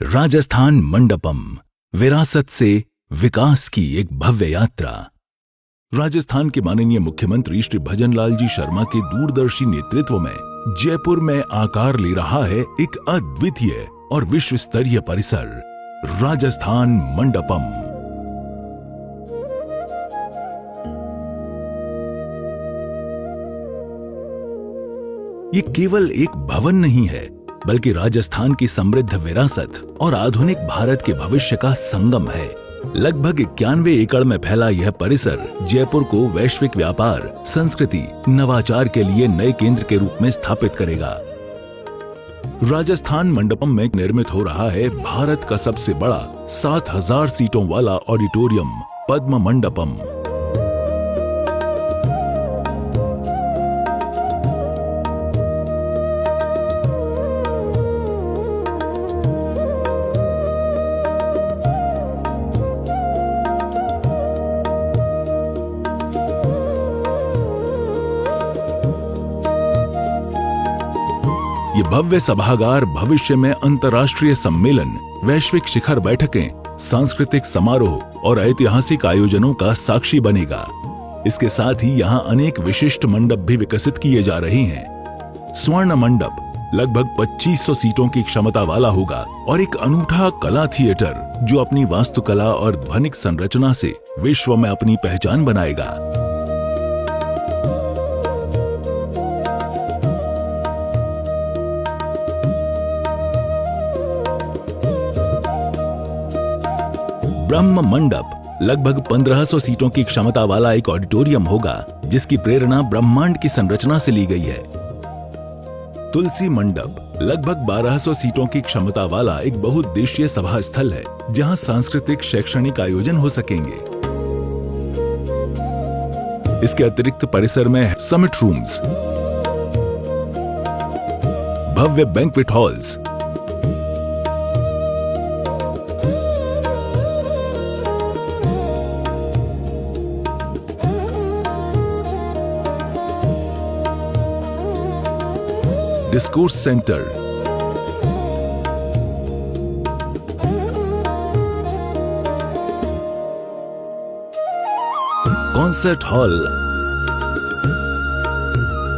राजस्थान मंडपम, विरासत से विकास की एक भव्य यात्रा। राजस्थान के माननीय मुख्यमंत्री श्री भजनलाल जी शर्मा के दूरदर्शी नेतृत्व में जयपुर में आकार ले रहा है एक अद्वितीय और विश्व स्तरीय परिसर, राजस्थान मंडपम। ये केवल एक भवन नहीं है, बल्कि राजस्थान की समृद्ध विरासत और आधुनिक भारत के भविष्य का संगम है। लगभग 91 एकड़ में फैला यह परिसर जयपुर को वैश्विक व्यापार, संस्कृति, नवाचार के लिए नए केंद्र के रूप में स्थापित करेगा। राजस्थान मंडपम में निर्मित हो रहा है भारत का सबसे बड़ा 7000 सीटों वाला ऑडिटोरियम, पद्म मंडपम। ये भव्य सभागार भविष्य में अंतर्राष्ट्रीय सम्मेलन, वैश्विक शिखर बैठकें, सांस्कृतिक समारोह और ऐतिहासिक आयोजनों का साक्षी बनेगा। इसके साथ ही यहाँ अनेक विशिष्ट मंडप भी विकसित किए जा रहे हैं। स्वर्ण मंडप लगभग 2500 सीटों की क्षमता वाला होगा और एक अनूठा कला थिएटर जो अपनी वास्तुकला और ध्वनिक संरचना से विश्व में अपनी पहचान बनाएगा। ब्रह्म मंडप लगभग 1500 सीटों की क्षमता वाला एक ऑडिटोरियम होगा, जिसकी प्रेरणा ब्रह्मांड की संरचना से ली गई है। तुलसी मंडप लगभग 1200 सीटों की क्षमता वाला एक बहुउद्देशीय सभा स्थल है, जहां सांस्कृतिक, शैक्षणिक आयोजन हो सकेंगे। इसके अतिरिक्त परिसर में समिट रूम्स, भव्य banquet halls, discourse centre, concert hall,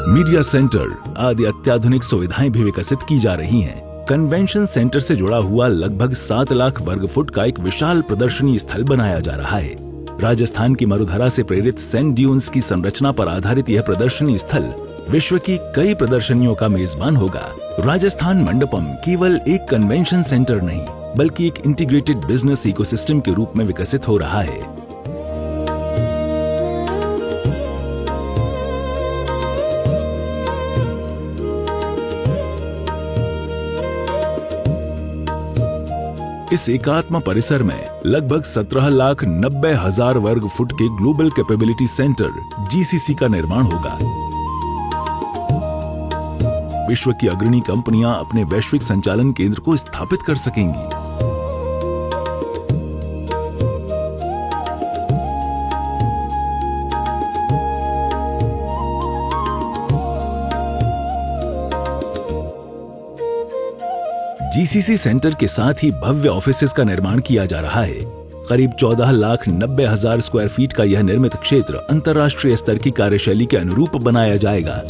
media centre आदि अत्याधुनिक सुविधाएं भी विकसित की जा रही हैं। कन्वेंशन सेंटर से जुड़ा हुआ लगभग 7 लाख वर्ग फुट का एक विशाल प्रदर्शनी स्थल बनाया जा रहा है। राजस्थान की मरुधरा से प्रेरित सैंड ड्यून्स की संरचना पर आधारित यह प्रदर्शनी स्थल विश्व की कई प्रदर्शनियों का मेजबान होगा। राजस्थान मंडपम केवल एक कन्वेंशन सेंटर नहीं, बल्कि एक इंटीग्रेटेड बिजनेस इकोसिस्टम के रूप में विकसित हो रहा है। इस एकात्म परिसर में लगभग 17,90,000 वर्ग फुट के ग्लोबल कैपेबिलिटी सेंटर (जीसीसी) का निर्माण होगा। विश्व की अग्रणी कंपनियां अपने वैश्विक संचालन केंद्र को स्थापित कर सकेंगी। जीसीसी सेंटर के साथ ही भव्य ऑफिसेस का निर्माण किया जा रहा है। करीब 14,90,000 स्क्वायर फीट का यह निर्मित क्षेत्र अंतर्राष्ट्रीय स्तर की कार्यशैली के अनुरूप बनाया जाएगा।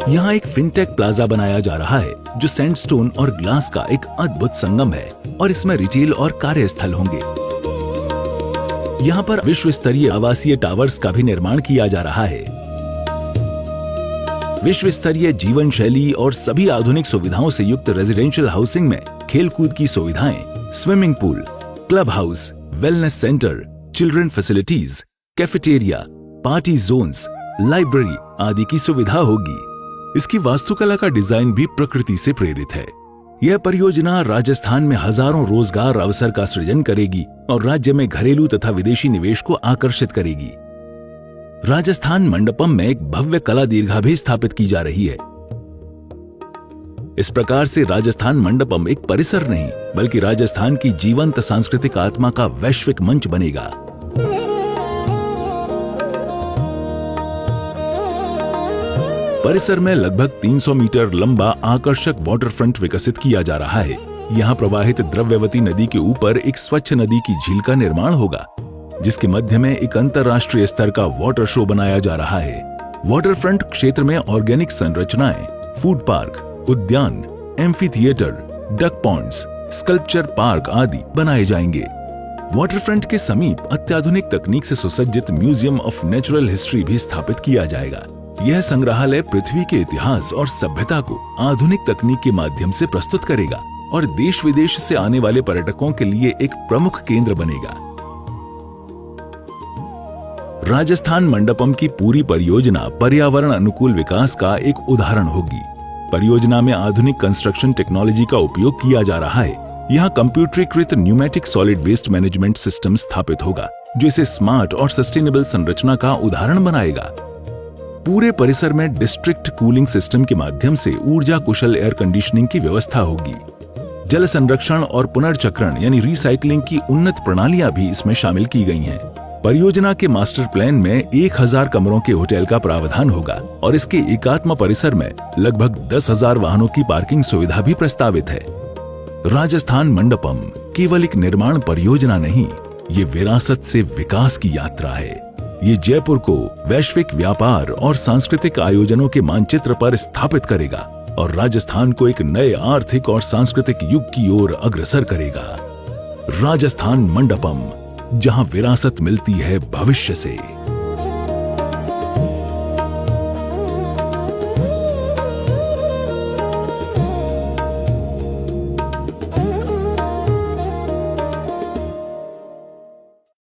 यहाँ एक फिनटेक प्लाजा बनाया जा रहा है, जो सैंडस्टोन और ग्लास का एक अद्भुत संगम है, और इसमें रिटेल और कार्यस्थल होंगे। यहाँ पर विश्व स्तरीय आवासीय टावर्स का भी निर्माण किया जा रहा है। विश्व स्तरीय जीवन शैली और सभी आधुनिक सुविधाओं से युक्त रेजिडेंशियल हाउसिंग में खेलकूद की सुविधाएं, swimming pool, club house, wellness centre, children facilities, cafeteria, party zones, library आदि की सुविधा होगी। इसकी वास्तुकला का डिजाइन भी प्रकृति से प्रेरित है। यह परियोजना राजस्थान में हजारों रोजगार अवसर का सृजन करेगी और राज्य में घरेलू तथा विदेशी निवेश को आकर्षित करेगी। राजस्थान मंडपम में एक भव्य कला दीर्घा भी स्थापित की जा रही है। इस प्रकार से राजस्थान मंडपम एक परिसर नहीं, बल्कि राजस्थान की जीवंत सांस्कृतिक आत्मा का वैश्विक मंच बनेगा। परिसर में लगभग 300 मीटर लंबा आकर्षक वाटर फ्रंट विकसित किया जा रहा है। यहाँ प्रवाहित द्रव्यवती नदी के ऊपर एक स्वच्छ नदी की झील का निर्माण होगा, जिसके मध्य में एक अंतर्राष्ट्रीय स्तर का वाटर शो बनाया जा रहा है। वाटर फ्रंट क्षेत्र में ऑर्गेनिक संरचनाएं, फूड पार्क, उद्यान, amphitheatre, duck ponds, sculpture park आदि बनाए जाएंगे। वाटर फ्रंट के समीप अत्याधुनिक तकनीक से सुसज्जित म्यूजियम ऑफ नेचुरल हिस्ट्री भी स्थापित किया जाएगा। यह संग्रहालय पृथ्वी के इतिहास और सभ्यता को आधुनिक तकनीक के माध्यम से प्रस्तुत करेगा और देश विदेश से आने वाले पर्यटकों के लिए एक प्रमुख केंद्र बनेगा। राजस्थान मंडपम की पूरी परियोजना पर्यावरण अनुकूल विकास का एक उदाहरण होगी। परियोजना में आधुनिक कंस्ट्रक्शन टेक्नोलॉजी का उपयोग किया जा रहा है। यहाँ कंप्यूटरीकृत pneumatic solid waste management system स्थापित होगा, जो इसे स्मार्ट और सस्टेनेबल संरचना का उदाहरण बनाएगा। पूरे परिसर में डिस्ट्रिक्ट कूलिंग सिस्टम के माध्यम से ऊर्जा कुशल एयर कंडीशनिंग की व्यवस्था होगी। जल संरक्षण और पुनर्चक्रण यानी रिसाइकलिंग की उन्नत प्रणालियां भी इसमें शामिल की गई हैं। परियोजना के मास्टर प्लान में 1000 कमरों के होटल का प्रावधान होगा और इसके एकात्म परिसर में लगभग 10,000 वाहनों की पार्किंग सुविधा भी प्रस्तावित है। राजस्थान मंडपम केवल एक निर्माण परियोजना नहीं, ये विरासत से विकास की यात्रा है। ये जयपुर को वैश्विक व्यापार और सांस्कृतिक आयोजनों के मानचित्र पर स्थापित करेगा और राजस्थान को एक नए आर्थिक और सांस्कृतिक युग की ओर अग्रसर करेगा। राजस्थान मंडपम, जहां विरासत मिलती है भविष्य से।